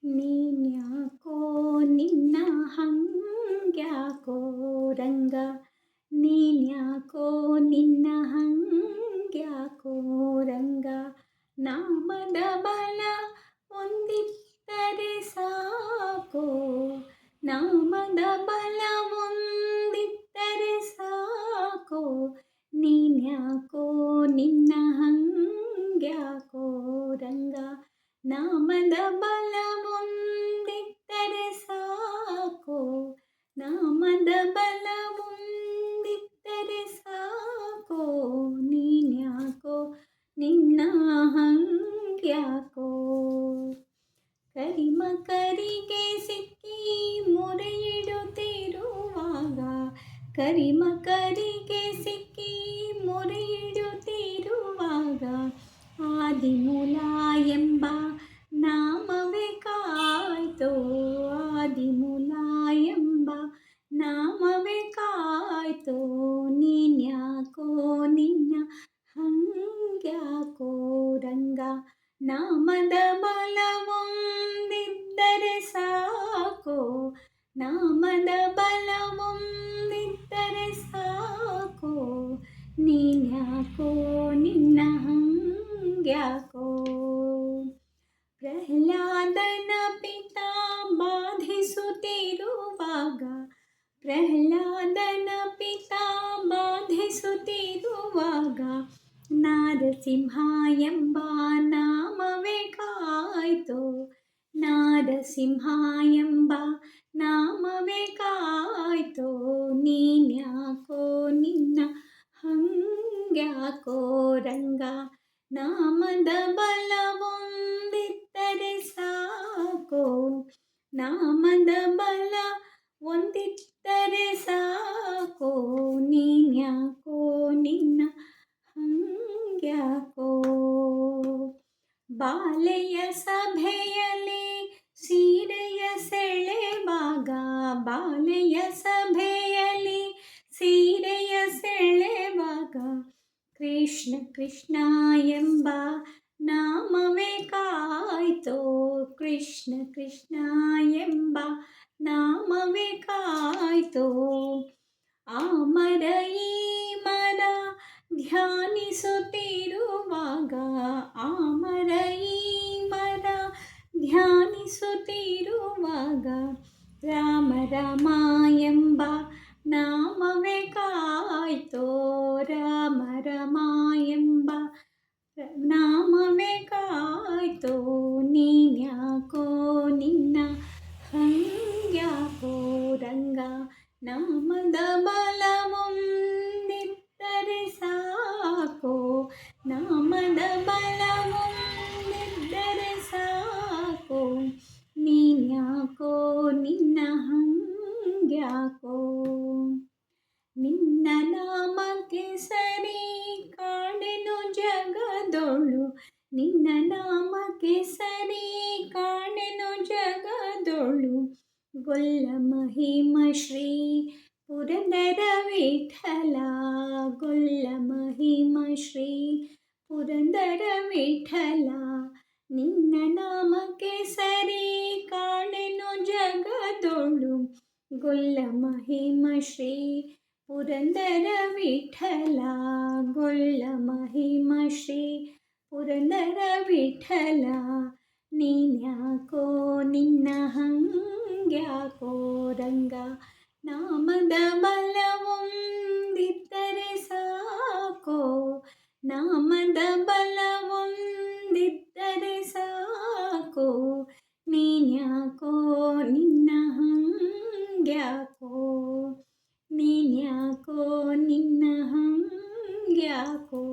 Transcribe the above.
ನೀನ್ಯಾಕೋ ನಿನ್ನ ಹಂಗ್ಯಾಕೋ ರಂಗ, ನೀನ್ಯಾಕೋ ನಿನ್ನ ಹಂಗ್ಯಾಕೋ ರಂಗ. ನಾಮದ ಬಲ ಒಂದಿತ್ತರೆ ಸಾಕೋ, ನಾಮದ ಬಲ ಒಂದಿತ್ತರೆ ಸಾಕೋ, ನೀನ್ಯಾಕೋ ನಿನ್ನ ಹಂಗ್ಯಾಕೋ ರಂಗ. ನಾಮದ ಬಲ ಒಂದಿತ್ತರೆ ಸಾಕೋ, ನಾಮದ ಬಲ ಒಂದಿತ್ತರೆ ಸಾಕೋ, ನೀನ್ಯಾಕೋ ನಿನ್ನ ಹಂಗ್ಯಾಕೋ. ಕರಿಮಕರಿಗೆ ಸಿಕ್ಕಿ ಮೊರೆಯಿಡುತ್ತಿರುವಾಗ, ಕರಿಮಕರಿಗೆ ಸಿಕ್ಕಿ ಮೊರೆಯಿಡುತ್ತಿರುವಾಗ, ಆದಿಮೂಲ ಎಂಬ ನಾಮವೇ ಕಾಯ್ತೋ, ಆದಿಮೂಲ ಎಂಬ ನಾಮವೇ ಕಾಯ್ತೋ, ನೀನ್ಯಾಕೋ ನಿನ್ನ ಹಂಗ್ಯಾಕೋ ರಂಗ. ನಾಮದ ಬಲ ಒಂದಿದ್ದರೆ ಸಾಕೋ, ನಾಮದ ಬಲ ಒಂದಿದ್ದರೆ ಸಾಕೋ, ನೀನ್ಯಾಕೋ ನಿನ್ನ ಹಂಗ್ಯಾಕೋ. ಪ್ರಹ್ಲಾದನ ಪಿತ ಬಾಧಿಸುತ್ತಿರುವಾಗ, ಪ್ರಹ್ಲಾದನ ಪಿತ ಬಾಧಿಸುತ್ತಿರುವಾಗ, ನಾರಸಿಂಹ ಎಂಬ ನಾಮವೇ ಕಾಯ್ತೋ, ನಾರಸಿಂಹ ಎಂಬ ನಾಮವೇ ಕಾಯ್ತೋ, ನೀನ್ಯಾಕೋ ನಿನ್ನ ಹಂಗ್ಯಾಕೋ ರಂಗ. ನಾಮದ ಬಲ ಒಂದಿತ್ತರೆ ಸಾಕೋ, ನಾಮದ ಬಲ ಒಂದಿತ್ತರೆ ಸಾಕೋ, ನೀನ್ಯಾಕೋ ನಿನ್ನ ಹಂಗ್ಯಾಕೋ. ಬಾಲೆಯ ಸಭೆಯಲ್ಲಿ ಸೀರೆಯ ಸೆಳೆವಾಗ, ಬಾಲೆಯ ಸಭೆಯಲ್ಲಿ ಸೀರೆಯ ಸೆಳೆವಾಗ, ಕೃಷ್ಣ ಕೃಷ್ಣ ಎಂಬ ನಾಮವೇ ಕಾಯ್ತೋ, ಕೃಷ್ಣ ಕೃಷ್ಣ ಎಂಬ ನಾಮವೇ ಕಾಯ್ತೋ, ಆ ಮರ ಈ ಮರ ಧ್ಯಾನಿಸುತ್ತಿರುವಾಗ, ಆ ಮರ ಈ ಮರ ಧ್ಯಾನಿಸುತ್ತಿರುವಾಗ, ರಾಮ ರಾಮ ಎಂಬ ನಾಮವೇ ಕಾಯ್ತೋ, ರಾಮ ರಾಮ ಎಂಬ ನಾಮವೇ ಕಾಯ್ತೋ, ನೀನ್ಯಾಕೋ ನಿನ್ನ ಹಂಗ್ಯಾಕೋ ರಂಗ. ನಾಮದ ಬಲ ಒಂದಿತ್ತರೆ ಸಾಕೋ, ನಾಮದ ಬಲ ಒಂದಿದ್ದರೆ ಸಾಕೋ, ನೀನ್ಯಾಕೋ ನಿನ್ನ ಹಂಗ್ಯಾಕೋ. ನಿನ್ನ ನಾಮಕ್ಕೆ ಸರಿ ಕಾಣೆನು ಜಗದೊಳು, ನಿನ್ನ ನಾಮಕ್ಕೆ ಸರಿ ಕಾಣೆನು ಜಗದೊಳು, ಗೊಲ್ಲ ಮಹಿಮ ಶ್ರೀ ಪುರಂದರ ವಿಠಲ, ಗೊಲ್ಲ ಮಹಿಮ ಶ್ರೀ ಪುರಂದರ ವಿಠಲ. ನಿನ್ನ ನಾಮಕ್ಕೆ ಸರಿ ಕಾಣೆನು ಜಗದೊಳು, ಗೊಲ್ಲ ಮಹಿಮ ಶ್ರೀ ಪುರಂದರ ವಿಠಲ, ಗೊಲ್ಲ ಮಹಿಮ ಶ್ರೀ ಪುರಂದರ ವಿಠಲ. ನೀನ್ಯಾಕೋ ನಿನ್ನ ಹಂಗ್ಯಾಕೋ ರಂಗ. ನಾಮದ ಬಲ ಒಂದಿತ್ತರೆ ಸಾಕೋ, ನಾಮದ ಬಲ ಒಂದಿತ್ತರೆ ಸಾಕೋ, ನೀನ್ಯಾಕೋ ನಿನ್ನ ಹಂಗ್ಯಾಕೋ, ನೀನ್ಯಾಕೋ ನಿನ್ನ ಹಂಗ್ಯಾಕೋ.